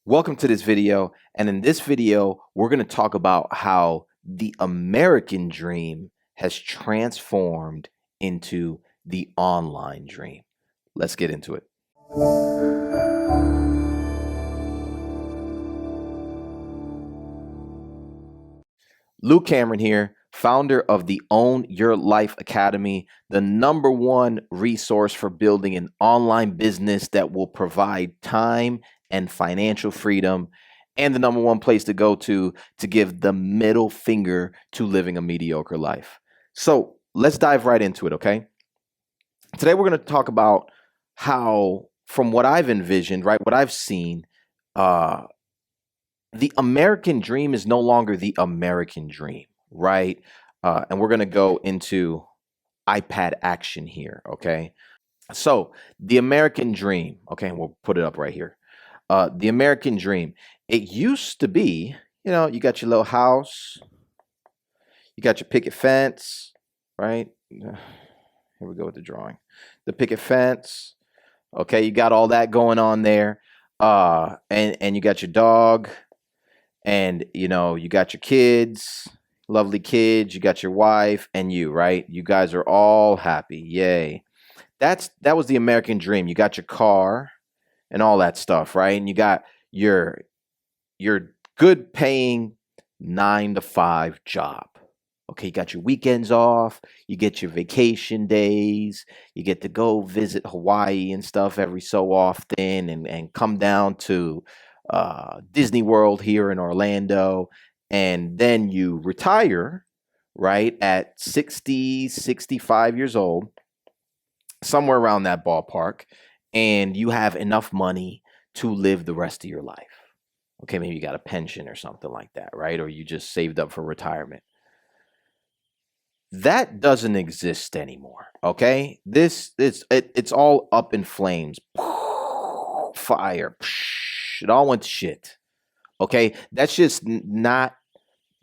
Welcome to this video. And in this video, we're going to talk about how the American dream has transformed into the online dream. Let's get into it. Luke Cameron here, founder of the Own Your Life Academy, the #1 resource for building an online business that will provide time and financial freedom, and the #1 place to go to give the middle finger to living a mediocre life. So let's dive right into it, okay? Today we're going to talk about how, from what I've envisioned, right, what I've seen, the American dream is no longer the American dream, right? And we're going to go into iPad action here, okay? So the American dream, okay, and we'll put it up right here. The American dream, it used to be, you got your little house, you got your picket fence, right? Here we go with the drawing. The picket fence, okay, you got all that going on there. And you got your dog, and you got your kids, lovely kids, you got your wife and you, right? You guys are all happy. Yay. That was the American dream. You got your car and all that stuff, right? And you got your good paying 9-to-5 job. Okay, you got your weekends off, you get your vacation days, you get to go visit Hawaii and stuff every so often, and come down to Disney World here in Orlando, and then you retire, right, at 60, 65 years old, somewhere around that ballpark, and you have enough money to live the rest of your life. Okay, maybe you got a pension or something like that, right? Or you just saved up for retirement. That doesn't exist anymore, okay? It's all up in flames. Fire. It all went to shit. Okay? That's just not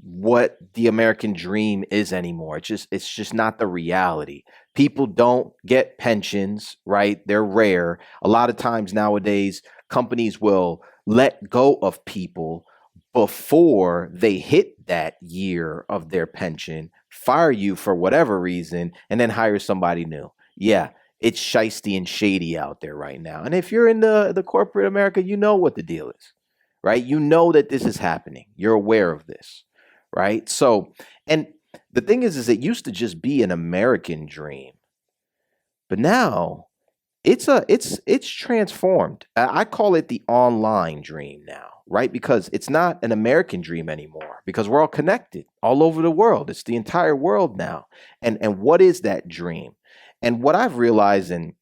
what the American dream is anymore. It's just not the reality. People don't get pensions, right? They're rare. A lot of times nowadays, companies will let go of people before they hit that year of their pension, fire you for whatever reason, and then hire somebody new. Yeah, it's shisty and shady out there right now. And if you're in the corporate America, you know what the deal is, right? You know that this is happening. You're aware of this, right? So, and the thing is it used to just be an American dream, but now it's transformed. I call it the online dream now, right? Because it's not an American dream anymore, because we're all connected all over the world. It's the entire world now. And what is that dream? And what I've realized, and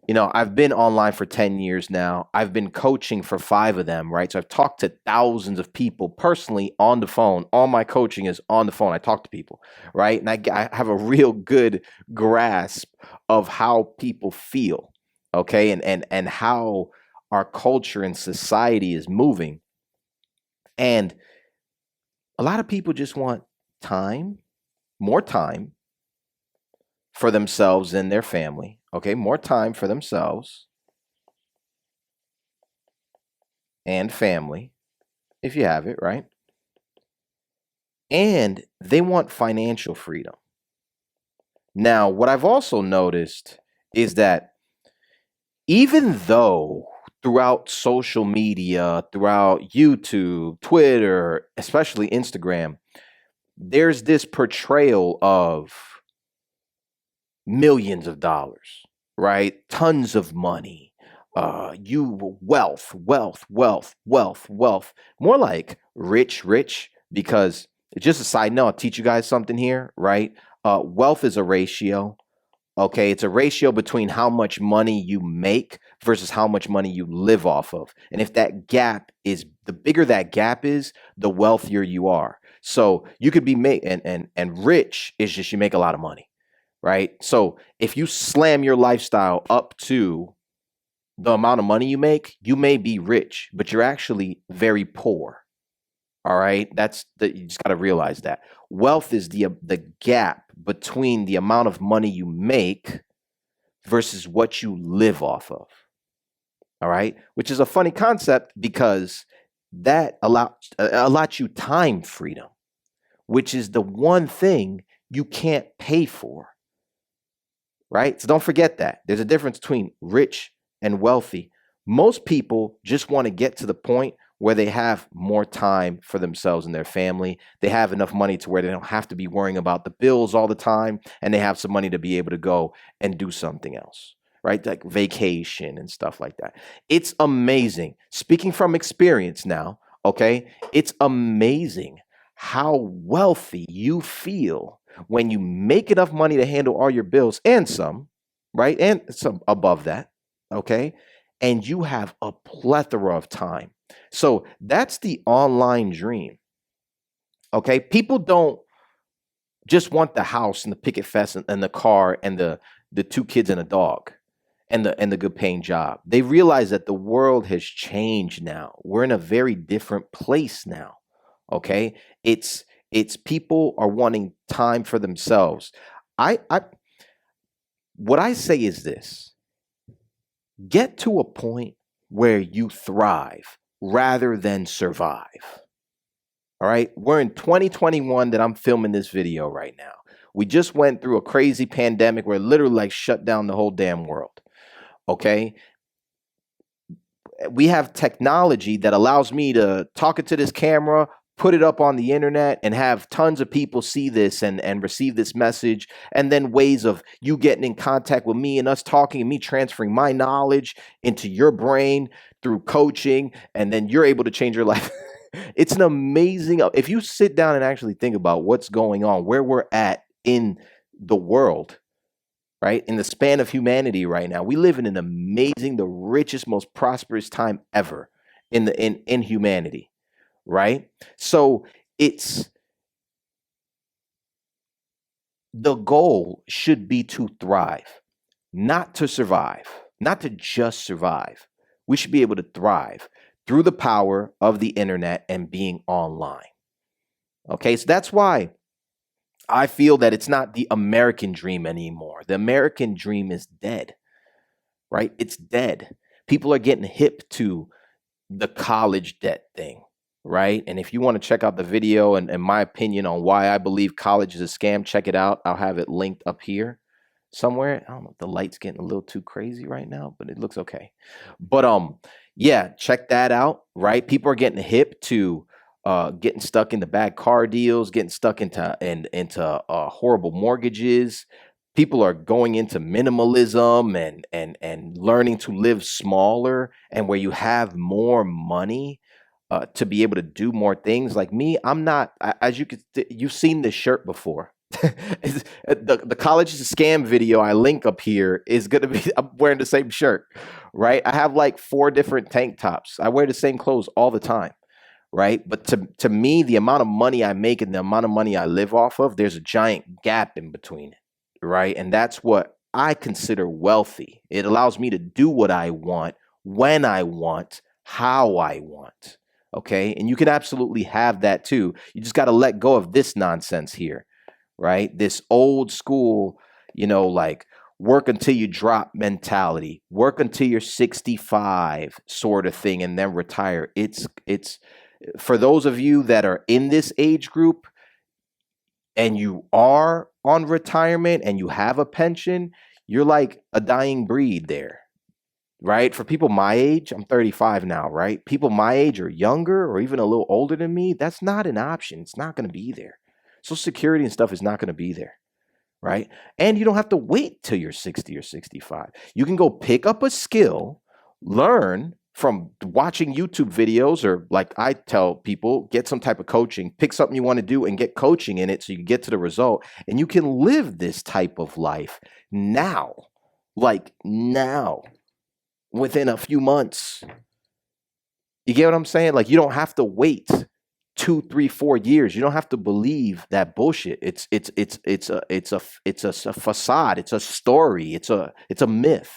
I've been online for 10 years now. I've been coaching for 5 of them, right? So I've talked to thousands of people personally on the phone. All my coaching is on the phone. I talk to people, right? And I have a real good grasp of how people feel, okay? And how our culture and society is moving. And a lot of people just want time, more time for themselves and their family. Okay, more time for themselves and family, if you have it, right? And they want financial freedom. Now, what I've also noticed is that even though throughout social media, throughout YouTube, Twitter, especially Instagram, there's this portrayal of millions of dollars, right? Tons of money, wealth. More like rich, because just a side note, I'll teach you guys something here, right? Wealth is a ratio. Okay, it's a ratio between how much money you make versus how much money you live off of. And if that gap is, the bigger that gap is, the wealthier you are. So you could be and rich is just you make a lot of money, right? So if you slam your lifestyle up to the amount of money you make, you may be rich, but you're actually very poor. All right, you just got to realize that wealth is the gap between the amount of money you make versus what you live off of. All right, which is a funny concept because that allows you time freedom, which is the one thing you can't pay for, right? So don't forget that. There's a difference between rich and wealthy. Most people just want to get to the point where they have more time for themselves and their family. They have enough money to where they don't have to be worrying about the bills all the time, and they have some money to be able to go and do something else, right? Like vacation and stuff like that. It's amazing. Speaking from experience now, okay? It's amazing how wealthy you feel when you make enough money to handle all your bills and some, right? And some above that, okay? And you have a plethora of time. So that's the online dream, okay? People don't just want the house and the picket fence and the car and the two kids and a dog and the good paying job. They realize that the world has changed now. We're in a very different place now, okay? It's people are wanting time for themselves. I what I say is this: get to a point where you thrive rather than survive. All right? We're in 2021 that I'm filming this video right now. We just went through a crazy pandemic where it literally like shut down the whole damn world. Okay? We have technology that allows me to talk into this camera, put it up on the internet, and have tons of people see this and receive this message, and then ways of you getting in contact with me and us talking and me transferring my knowledge into your brain through coaching, and then you're able to change your life. It's an amazing, if you sit down and actually think about what's going on, where we're at in the world, right? In the span of humanity right now, we live in an amazing, the richest, most prosperous time ever in humanity, right? So it's the goal should be to thrive, not to survive, not to just survive. We should be able to thrive through the power of the internet and being online. Okay, so that's why I feel that it's not the American dream anymore. The American dream is dead, right? It's dead. People are getting hip to the college debt thing, right? And if you want to check out the video and my opinion on why I believe college is a scam, check it out. I'll have it linked up here somewhere. I don't know if the light's getting a little too crazy right now, but it looks okay. But yeah, check that out, right? People are getting hip to getting stuck into bad car deals, getting stuck into horrible mortgages. People are going into minimalism and learning to live smaller and where you have more money to be able to do more things. Like me, I'm not, as you could, you've seen this shirt before. The college is a scam video I link up here is gonna be, I'm wearing the same shirt, right? I have like 4 different tank tops. I wear the same clothes all the time, right? But to me, the amount of money I make and the amount of money I live off of, there's a giant gap in between it, right? And that's what I consider wealthy. It allows me to do what I want, when I want, how I want, okay? And you can absolutely have that too. You just got to let go of this nonsense here, right? This old school, like work until you drop mentality, work until you're 65 sort of thing, and then retire. It's for those of you that are in this age group and you are on retirement and you have a pension, you're like a dying breed there, right? For people my age, I'm 35 now, right? People my age or younger or even a little older than me, that's not an option. It's not going to be there. Social Security and stuff is not going to be there, right? And you don't have to wait till you're 60 or 65. You can go pick up a skill, learn from watching YouTube videos, or like I tell people, get some type of coaching, pick something you want to do and get coaching in it so you can get to the result. And you can live this type of life now, like now, within a few months. You get what I'm saying? Like you don't have to wait 2, 3, 4 years. You don't have to believe that bullshit. It's a facade. It's a story. It's a myth.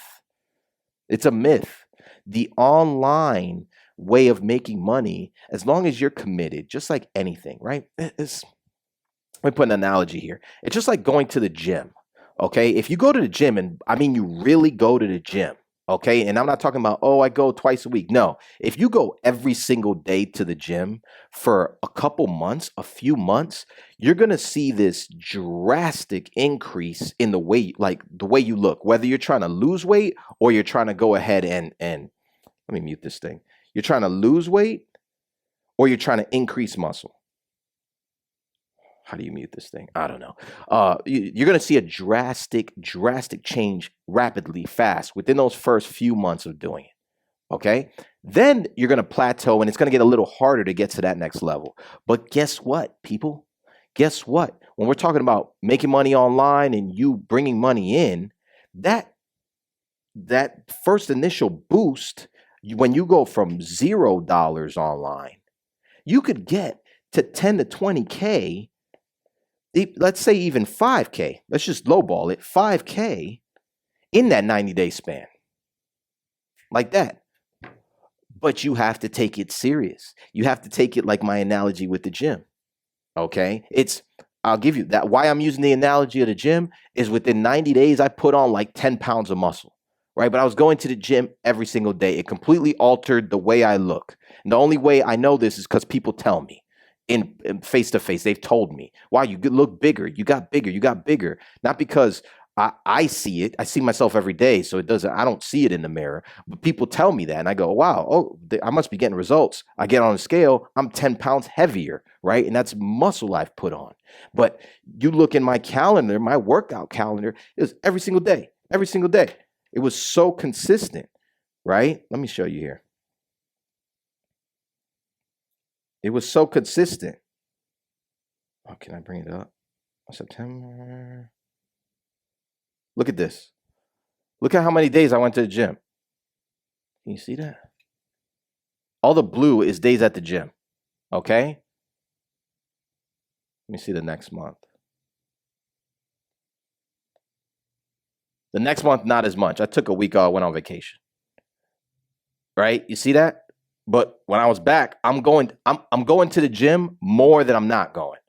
It's a myth. The online way of making money, as long as you're committed, just like anything, right? Let me put an analogy here. It's just like going to the gym. Okay, if you go to the gym, and I mean you really go to the gym, Okay. And I'm not talking about, oh, I go twice a week. No. If you go every single day to the gym for a couple months, a few months, you're going to see this drastic increase in the way, like the way you look, whether you're trying to lose weight or you're trying to go ahead and let me mute this thing. You're trying to lose weight or you're trying to increase muscle. How do you mute this thing? I don't know. You're going to see a drastic change rapidly, fast within those first few months of doing it. Okay. Then you're going to plateau and it's going to get a little harder to get to that next level. But guess what, people? Guess what? When we're talking about making money online and you bringing money in, that first initial boost, when you go from $0 online, you could get to 10 to 20K. Let's say even 5K. Let's just lowball it. 5K in that 90-day span. Like that. But you have to take it serious. You have to take it like my analogy with the gym. Okay? I'll give you that. Why I'm using the analogy of the gym is within 90 days, I put on like 10 pounds of muscle. Right? But I was going to the gym every single day. It completely altered the way I look. And the only way I know this is because people tell me. In face to face, they've told me, wow, you look bigger. You got bigger. Not because I see it. I see myself every day. So I don't see it in the mirror, but people tell me that. And I go, wow, I must be getting results. I get on a scale, I'm 10 pounds heavier, right? And that's muscle I've put on. But you look in my calendar, my workout calendar, it was every single day. It was so consistent, right? Let me show you here. It was so consistent. Oh, can I bring it up? September. Look at this. Look at how many days I went to the gym. Can you see that? All the blue is days at the gym. Okay? Let me see the next month. The next month, not as much. I took a week off, went on vacation. Right? You see that? But when I was back, I'm going to the gym more than I'm not going.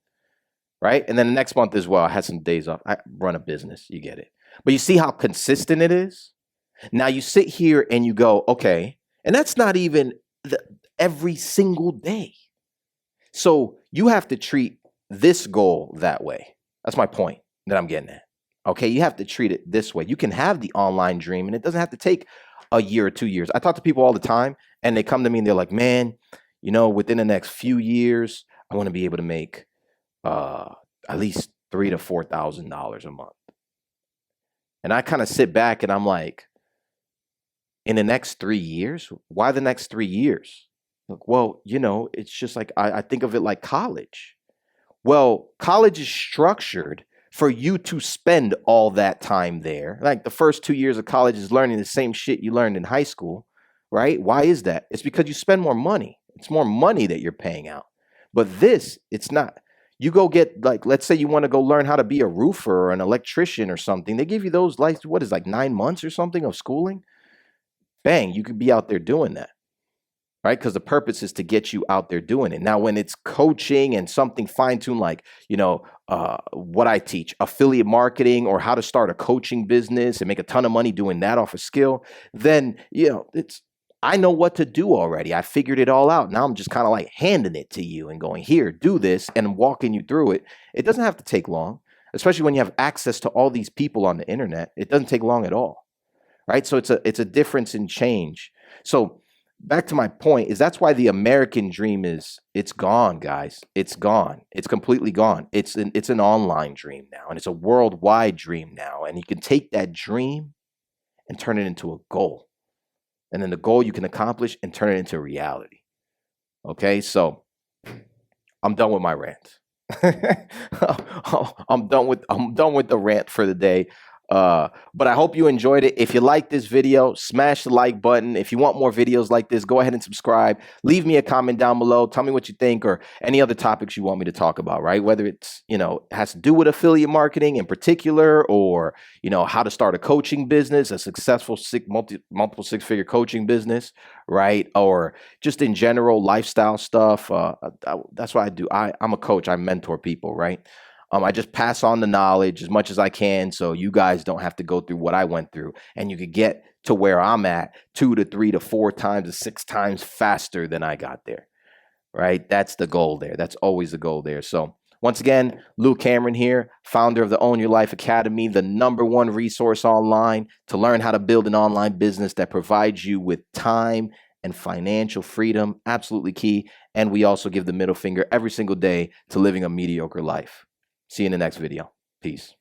Right? And then the next month as well, I had some days off. I run a business. You get it. But you see how consistent it is? Now you sit here and you go, okay, and that's not even every single day. So you have to treat this goal that way. That's my point that I'm getting at. Okay, you have to treat it this way. You can have the online dream and it doesn't have to take a year or 2 years. I talk to people all the time and they come to me and they're like, man, within the next few years, I want to be able to make at least $3,000 to $4,000 a month. And I kind of sit back and I'm like, in the next 3 years? Why the next 3 years? Like, well, it's just like I think of it like college. Well, college is structured for you to spend all that time there. Like the first 2 years of college is learning the same shit you learned in high school, right? Why is that? It's because you spend more money. It's more money that you're paying out. But this, it's not. You go get, like, let's say you want to go learn how to be a roofer or an electrician or something. They give you those, like, 9 months or something of schooling? Bang, you could be out there doing that. Right? Because the purpose is to get you out there doing it. Now, when it's coaching and something fine-tuned like, what I teach, affiliate marketing or how to start a coaching business and make a ton of money doing that off a skill, then, I know what to do already. I figured it all out. Now I'm just kind of like handing it to you and going, here, do this, and walking you through it. It doesn't have to take long, especially when you have access to all these people on the internet. It doesn't take long at all. Right? So it's a difference in change. So back to my point is that's why the American dream it's gone, guys. It's gone. It's completely gone. It's an online dream now, and it's a worldwide dream now. And you can take that dream and turn it into a goal. And then the goal you can accomplish and turn it into reality. Okay, so I'm done with my rant. I'm done with the rant for the day. But I hope you enjoyed it. If you like this video, smash the like button. If you want more videos like this, go ahead and subscribe. Leave me a comment down below. Tell me what you think or any other topics you want me to talk about, right? Whether it's, has to do with affiliate marketing in particular or, how to start a coaching business, a successful multiple six-figure coaching business, right? Or just in general lifestyle stuff. That's what I do. I'm a coach. I mentor people, right? I just pass on the knowledge as much as I can so you guys don't have to go through what I went through, and you could get to where I'm at 2 to 3 to 4 times to 6 times faster than I got there, right? That's the goal there. That's always the goal there. So once again, Lou Cameron here, founder of the Own Your Life Academy, the #1 resource online to learn how to build an online business that provides you with time and financial freedom. Absolutely key. And we also give the middle finger every single day to living a mediocre life. See you in the next video. Peace.